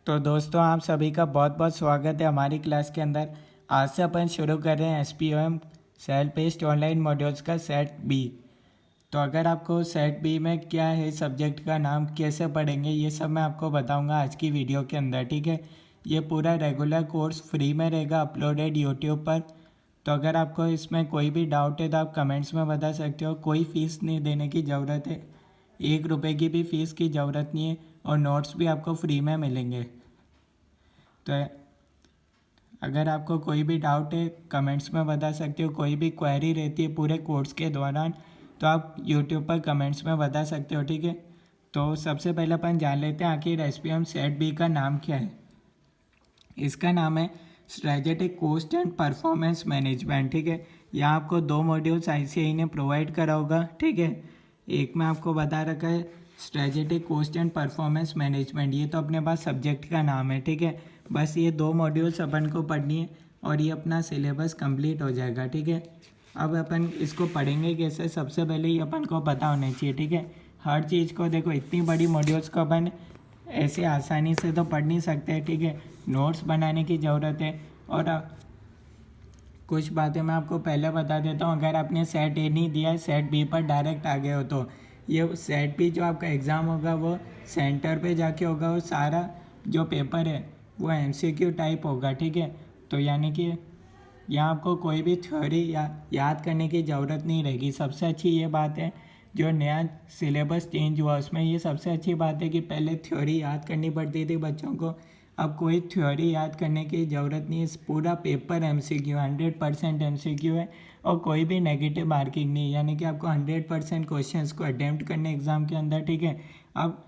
तो दोस्तों आप सभी का बहुत बहुत स्वागत है हमारी क्लास के अंदर। आज से अपन शुरू कर रहे हैं SPOM self paced online modules का सेट बी। तो अगर आपको सेट बी में क्या है, सब्जेक्ट का नाम कैसे पढ़ेंगे, ये सब मैं आपको बताऊंगा आज की वीडियो के अंदर। ठीक है, ये पूरा रेगुलर कोर्स फ्री में रहेगा, अपलोडेड यूट्यूब पर। तो अगर आपको इसमें कोई भी डाउट है तो आप कमेंट्स में बता सकते हो। कोई फ़ीस नहीं देने की ज़रूरत है, 1 रुपये की भी फ़ीस की ज़रूरत नहीं है, और नोट्स भी आपको फ्री में मिलेंगे। तो अगर आपको कोई भी डाउट है कमेंट्स में बता सकते हो। कोई भी क्वेरी रहती है पूरे कोर्स के दौरान तो आप यूट्यूब पर कमेंट्स में बता सकते हो। ठीक है, तो सबसे पहले अपन जान लेते हैं आखिर SPM सेट बी का नाम क्या है। इसका नाम है strategic cost and performance management. ठीक है, यहाँ आपको 2 मॉड्यूल्स ICAI ने प्रोवाइड करा होगा। ठीक है, एक में आपको बता रखा है strategic cost and performance management, ये तो अपने पास सब्जेक्ट का नाम है। ठीक है, बस ये 2 मॉड्यूल्स अपन को पढ़नी है और ये अपना सिलेबस कंप्लीट हो जाएगा। ठीक है, अब अपन इसको पढ़ेंगे कैसे, सबसे पहले ही अपन को पता होना चाहिए। ठीक है, हर चीज़ को देखो, इतनी बड़ी मॉड्यूल्स को अपन ऐसे आसानी से तो पढ़ नहीं सकते। ठीक है, नोट्स बनाने की ज़रूरत है। और कुछ बातें मैं आपको पहले बता देता हूँ। अगर आपने सेट ए नहीं दिया है, सेट बी पर डायरेक्ट आ गए हो, तो ये सेट बी जो आपका एग्ज़ाम होगा वो सेंटर पे जाके होगा, और सारा जो पेपर है वो MCQ टाइप होगा। ठीक है, तो यानी कि यहाँ आपको कोई भी थ्योरी याद करने की ज़रूरत नहीं रहेगी। सबसे अच्छी ये बात है, जो नया सिलेबस चेंज हुआ उसमें ये सबसे अच्छी बात है कि पहले थ्योरी याद करनी पड़ती थी बच्चों को, अब कोई थ्योरी याद करने की ज़रूरत नहीं है। पूरा पेपर MCQ 100% MCQ है, और कोई भी नेगेटिव मार्किंग नहीं, यानी कि आपको 100% क्वेश्चंस को अटेम्प्ट करने एग्ज़ाम के अंदर। ठीक है, अब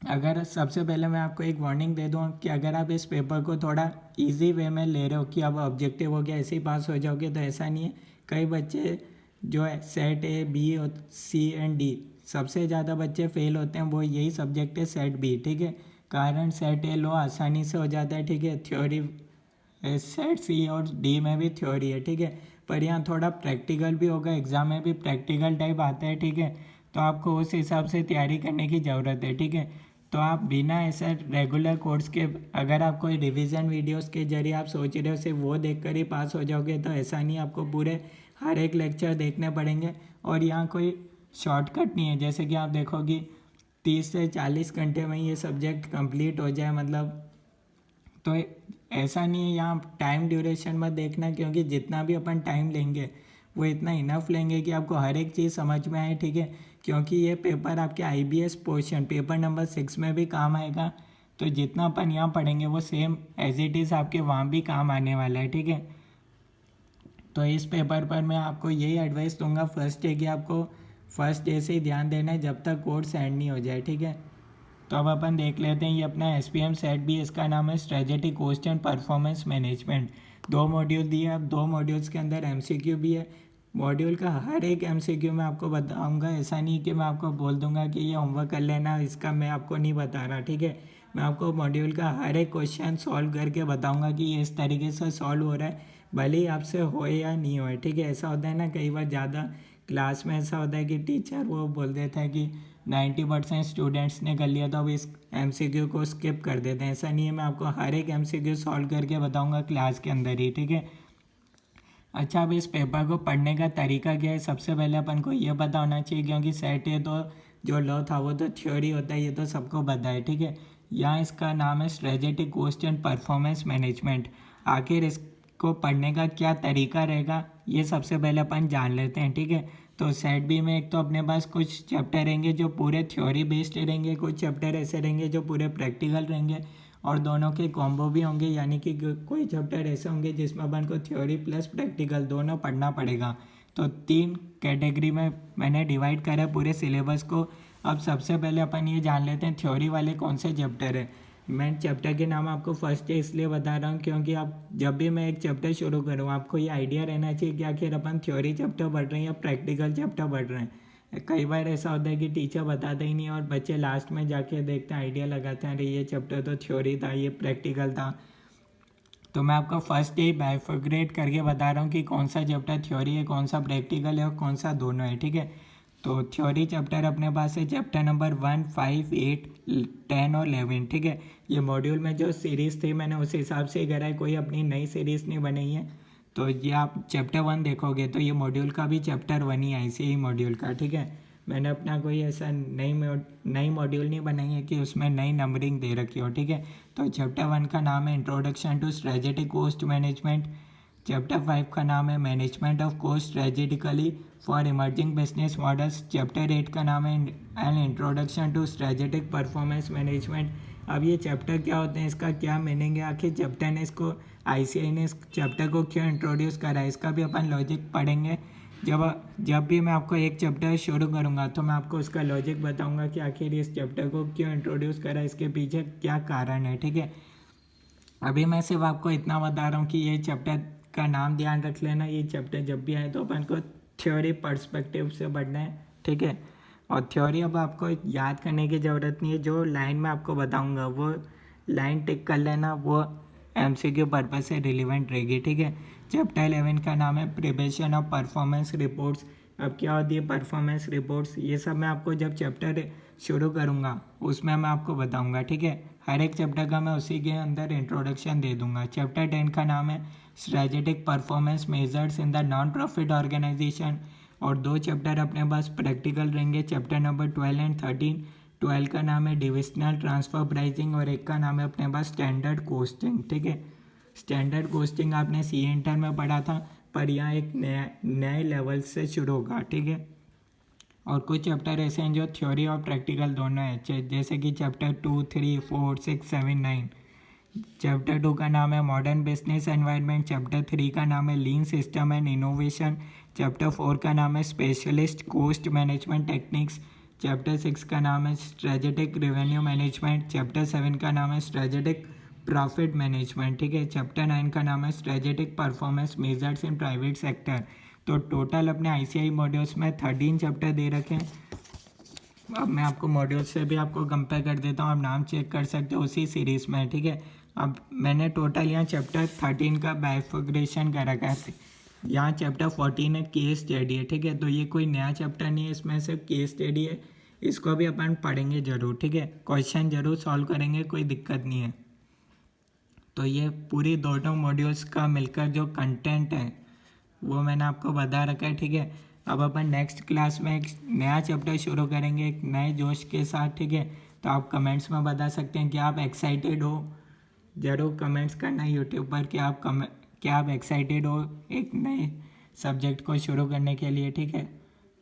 अगर सबसे पहले मैं आपको एक वार्निंग दे दूँ कि अगर आप इस पेपर को थोड़ा इजी वे में ले रहे हो कि अब ऑब्जेक्टिव हो गया ऐसे ही पास हो जाओगे, तो ऐसा नहीं है। कई बच्चे जो है सेट A B और C एंड D, सबसे ज़्यादा बच्चे फेल होते हैं, वो यही सब्जेक्ट है सेट बी। ठीक है, कारण सेट A लो आसानी से हो जाता है। ठीक है, थ्योरी सेट C और D में भी थ्योरी है। ठीक है, पर यहाँ थोड़ा प्रैक्टिकल भी होगा, एग्ज़ाम में भी प्रैक्टिकल टाइप आता है। ठीक है, तो आपको उस हिसाब से तैयारी करने की ज़रूरत है। ठीक है, तो आप बिना ऐसे रेगुलर कोर्स के, अगर आप कोई रिवीजन वीडियोस के जरिए आप सोच रहे हो सिर्फ वो देखकर ही पास हो जाओगे, तो ऐसा नहीं, आपको पूरे हर एक लेक्चर देखने पड़ेंगे। और यहाँ कोई शॉर्टकट नहीं है, जैसे कि आप देखोगे 30 से 40 घंटे में ये सब्जेक्ट कंप्लीट हो जाए, मतलब तो ऐसा नहीं है। यहाँ टाइम ड्यूरेशन मत देखना, क्योंकि जितना भी अपन टाइम लेंगे वो इतना इनफ लेंगे कि आपको हर एक चीज़ समझ में आए। ठीक है, क्योंकि ये पेपर आपके IBS पोर्शन पेपर नंबर 6 में भी काम आएगा, तो जितना अपन यहाँ पढ़ेंगे वो सेम एज इट इज़ आपके वहाँ भी काम आने वाला है। ठीक है, तो इस पेपर पर मैं आपको यही एडवाइस दूंगा, फर्स्ट है कि आपको फर्स्ट डे से ही ध्यान देना है जब तक कोर्स एंड नहीं हो जाए। ठीक है, तो अब अपन देख लेते हैं ये अपना SPM सेट बी, इसका नाम है strategic cost and performance management. 2 module दिए, अब 2 मॉड्यूल्स के अंदर MCQ भी है। मॉड्यूल का हर एक MCQ मैं आपको बताऊंगा, ऐसा नहीं कि मैं आपको बोल दूंगा कि ये होमवर्क कर लेना, इसका मैं आपको नहीं बता रहा। ठीक है, मैं आपको मॉड्यूल का हर एक क्वेश्चन सॉल्व करके बताऊंगा कि ये इस तरीके से सॉल्व हो रहा है, भले ही आपसे हो या नहीं हो। ठीक है, ऐसा होता है ना, कई बार ज़्यादा क्लास में ऐसा होता है कि टीचर वो बोल देता है कि 90% स्टूडेंट्स ने कर लिया, तो अब इस MCQ को स्किप कर देते हैं। ऐसा नहीं है, मैं आपको हर एक MCQ सॉल्व करके बताऊंगा क्लास के अंदर ही। ठीक है, अच्छा, अब इस पेपर को पढ़ने का तरीका क्या है, सबसे पहले अपन को ये पता होना चाहिए, क्योंकि सेट है तो जो लॉ था वो तो थ्योरी होता है, ये तो सबको पता है। ठीक है, यहाँ इसका नाम है strategic cost and performance management. आखिर इसको पढ़ने का क्या तरीका रहेगा, ये सबसे पहले अपन जान लेते हैं। ठीक है, तो सेट बी में एक तो अपने पास कुछ चैप्टर रहेंगे जो पूरे थ्योरी बेस्ड रहेंगे, कुछ चैप्टर ऐसे रहेंगे जो पूरे प्रैक्टिकल रहेंगे, और दोनों के कॉम्बो भी होंगे, यानी कि कोई चैप्टर ऐसे होंगे जिसमें अपन को थ्योरी प्लस प्रैक्टिकल दोनों पढ़ना पड़ेगा। तो 3 कैटेगरी में मैंने डिवाइड करा पूरे सिलेबस को। अब सबसे पहले अपन ये जान लेते हैं थ्योरी वाले कौन से चैप्टर है। मैं चैप्टर के नाम आपको फर्स्ट डे इसलिए बता रहा हूँ क्योंकि आप जब भी मैं एक चैप्टर शुरू करूँ आपको ये आइडिया रहना चाहिए कि आखिर अपन थ्योरी चैप्टर पढ़ रहे हैं या प्रैक्टिकल चैप्टर पढ़ रहे हैं। कई बार ऐसा होता है कि टीचर बताते ही नहीं और बच्चे लास्ट में जाके देखते हैं, आइडिया लगाते हैं, अरे ये चैप्टर तो थ्योरी था, ये प्रैक्टिकल था। तो मैं आपको फर्स्ट डे बाइफर्केट करके बता रहा हूँ कि कौन सा चैप्टर थ्योरी है, कौन सा प्रैक्टिकल है और कौन सा दोनों है। ठीक है, तो थ्योरी चैप्टर अपने पास है चैप्टर नंबर 1, 5, 8, 10 और 11, ठीक है। ये मॉड्यूल में जो सीरीज़ थी मैंने उस हिसाब से ही करा है, कोई अपनी नई सीरीज़ नहीं बनाई है। तो ये आप चैप्टर 1 देखोगे तो ये मॉड्यूल का भी चैप्टर 1 ही है, इसी ही मॉड्यूल का, ठीक है। मैंने अपना कोई ऐसा नई मॉड्यूल नहीं बनाई है कि उसमें नई नंबरिंग दे रखी हो, ठीक है। तो चैप्टर 1 का नाम है introduction to strategic cost management. Chapter 5 का नाम है management of cost strategically for emerging business models. Chapter 8 का नाम है an introduction to strategic performance management. अब ये चैप्टर क्या होते हैं, इसका क्या मीनिंग है, आखिर चैप्टर ने इसको आईसीआई ने इस चैप्टर को क्यों इंट्रोड्यूस करा है, इसका भी अपन लॉजिक पढ़ेंगे। जब भी मैं आपको एक चैप्टर शुरू करूँगा तो मैं आपको उसका लॉजिक बताऊँगा कि आखिर इस चैप्टर को क्यों इंट्रोड्यूस करा, इसके पीछे क्या कारण है, ठीक है। अभी मैं सिर्फ आपको इतना बता रहा हूँ कि ये चैप्टर का नाम ध्यान रख लेना, ये चैप्टर जब भी आए तो अपन को थ्योरी पर्सपेक्टिव से पढ़ना है, ठीक है। और थ्योरी अब आपको याद करने की ज़रूरत नहीं है, जो लाइन मैं आपको बताऊंगा वो लाइन टिक कर लेना, वो एमसीक्यू पर्पस से रिलेवेंट रहेगी, ठीक है। चैप्टर 11 का नाम है प्रिपरेशन ऑफ परफॉर्मेंस रिपोर्ट्स। अब क्या होती है परफॉर्मेंस रिपोर्ट्स, ये सब मैं आपको जब चैप्टर शुरू करूँगा उसमें मैं आपको बताऊँगा, ठीक है। हर एक चैप्टर का मैं उसी के अंदर इंट्रोडक्शन दे दूँगा। चैप्टर 10 का नाम है strategic performance measures in the non profit organisation. और 2 चैप्टर अपने पास प्रैक्टिकल रहेंगे, चैप्टर नंबर 12 एंड 13। 12 का नाम है डिविजनल ट्रांसफर प्राइसिंग और एक का नाम है अपने पास स्टैंडर्ड कॉस्टिंग, ठीक है। स्टैंडर्ड कॉस्टिंग आपने सी इंटर में पढ़ा था, पर यहाँ एक नए लेवल से शुरू होगा, ठीक है। और कुछ चैप्टर ऐसे हैं जो थ्योरी और प्रैक्टिकल दोनों है, जैसे कि चैप्टर 2, 3, 4, 6, 7, 9। चैप्टर 2 का नाम है मॉडर्न बिजनेस एनवायरनमेंट। चैप्टर 3 का नाम है लीन सिस्टम एंड इनोवेशन। चैप्टर 4 का नाम है specialist cost management techniques. Chapter 6 का नाम है स्ट्रेटेजिक रेवेन्यू मैनेजमेंट। चैप्टर 7 का नाम है स्ट्रेटेजिक प्रॉफिट मैनेजमेंट, ठीक है। चैप्टर 9 का नाम है strategic performance measures in private sector. तो टोटल अपने आईसीआई मॉड्यूल्स में 13 चैप्टर दे रखे हैं। अब मैं आपको मॉड्यूल से भी आपको कंपेयर कर देता हूँ, आप नाम चेक कर सकते हो उसी सीरीज़ में, ठीक है। अब मैंने टोटल यहाँ चैप्टर 13 का बाइफिकेशन कर रखा है। यहाँ चैप्टर 14 है केस स्टडी है, ठीक है। तो ये कोई नया चैप्टर नहीं है, इसमें सिर्फ केस स्टडी है, इसको भी अपन पढ़ेंगे ज़रूर, ठीक है। क्वेश्चन ज़रूर सॉल्व करेंगे, कोई दिक्कत नहीं है। तो ये पूरी दोनों मॉड्यूल्स का मिलकर जो कंटेंट है वो मैंने आपको बता रखा है, ठीक है। अब अपन नेक्स्ट क्लास में एक नया चैप्टर शुरू करेंगे एक नए जोश के साथ, ठीक है। तो आप कमेंट्स में बता सकते हैं कि आप एक्साइटेड हो, ज़रूर कमेंट्स करना यूट्यूब पर कि क्या आप एक्साइटेड हो एक नए सब्जेक्ट को शुरू करने के लिए, ठीक है।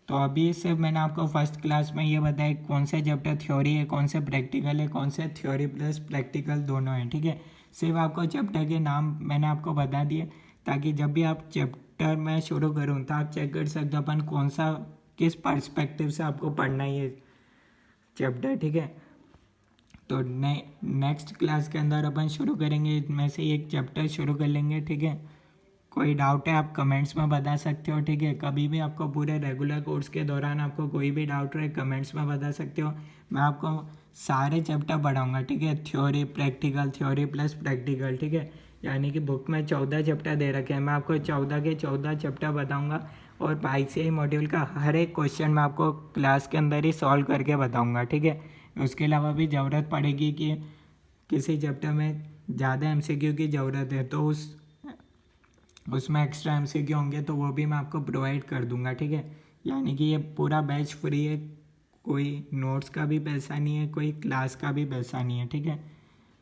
तो अभी सिर्फ मैंने आपको फर्स्ट क्लास में ये बताया कौन से चैप्टर थ्योरी है, कौन से प्रैक्टिकल है, कौन से थ्योरी प्लस प्रैक्टिकल दोनों हैं, ठीक है। सिर्फ आपको चैप्टर के नाम मैंने आपको बता दिए, ताकि जब भी आप चैप्टर मैं शुरू करूँ तो आप चेक कर सकते हो अपन कौन सा किस पर्सपेक्टिव से आपको पढ़ना है ये चैप्टर, ठीक है। तो नेक्स्ट क्लास के अंदर अपन शुरू करेंगे, इनमें से एक चैप्टर शुरू कर लेंगे, ठीक है। कोई डाउट है आप कमेंट्स में बता सकते हो, ठीक है। कभी भी आपको पूरे रेगुलर कोर्स के दौरान आपको कोई भी डाउट रहे कमेंट्स में बता सकते हो, मैं आपको सारे चैप्टर पढ़ाऊँगा, ठीक है। Theory practical, theory plus practical, ठीक है। यानी कि बुक में 14 चैप्टर दे रखे हैं, मैं आपको 14 के 14 चैप्टर बताऊँगा और आईसीआई मॉड्यूल का हर एक क्वेश्चन मैं आपको क्लास के अंदर ही सॉल्व करके बताऊँगा, ठीक है। उसके अलावा भी ज़रूरत पड़ेगी कि किसी चैप्टर में ज़्यादा एमसीक्यू की ज़रूरत है तो उसमें एक्स्ट्रा एमसीक्यू होंगे तो वो भी मैं आपको प्रोवाइड कर दूंगा, ठीक है। यानी कि ये पूरा बैच फ्री है, कोई नोट्स का भी पैसा नहीं है, कोई क्लास का भी पैसा नहीं है, ठीक है।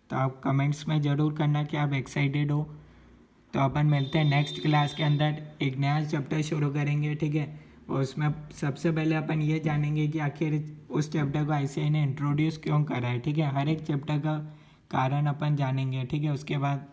तो आप कमेंट्स में ज़रूर करना कि आप एक्साइटेड हो। तो अपन मिलते हैं नेक्स्ट क्लास के अंदर, एक नया चैप्टर शुरू करेंगे, ठीक है। और उसमें सबसे पहले अपन ये जानेंगे कि आखिर उस चैप्टर को आईसीआई ने इंट्रोड्यूस क्यों करा है, ठीक है। हर एक चैप्टर का कारण अपन जानेंगे, ठीक है। उसके बाद